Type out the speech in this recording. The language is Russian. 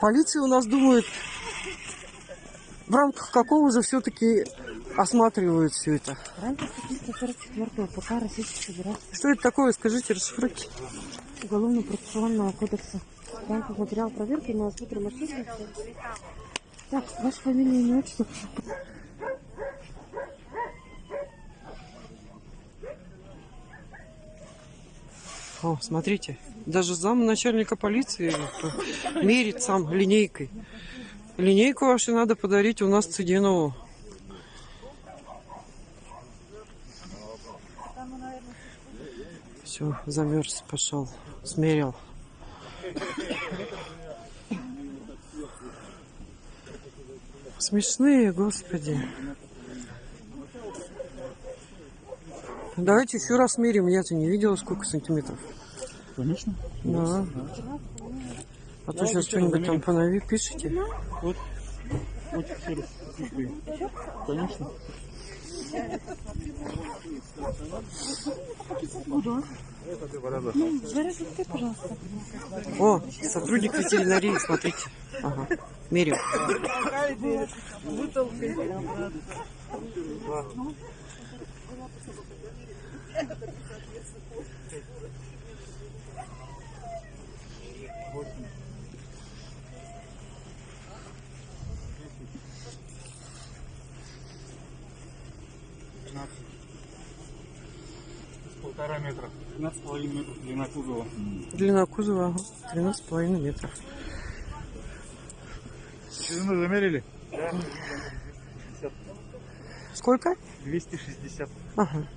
Полиция у нас думает, в рамках какого же все-таки осматривают все это. В рамках 344 ПК Российской Федерации. Что это такое? Скажите, расшифруйте. Уголовно-процессуального кодекса. В рамках материала проверки мы осмотрим машину. Так, ваша фамилия, имя, отчество. О, смотрите, даже зам начальника полиции мерит сам линейкой. Линейку вашу надо подарить у нас Цыдинову. Все, замерз, пошел, смерил. Смешные, господи. Давайте еще раз мерим. Я-то не видела, сколько сантиметров. Конечно. Да. А то сейчас что-нибудь там пишите. Вот. Вот еще раз. Конечно. Заразите, пожалуйста. О, сотрудник ветеринарии, смотрите. Ага, мерил. Полтора метра. 13,5 метров длина кузова. Длина кузова, ага, 13,5 метров. Ширину замерили? Сколько? 260. Ага.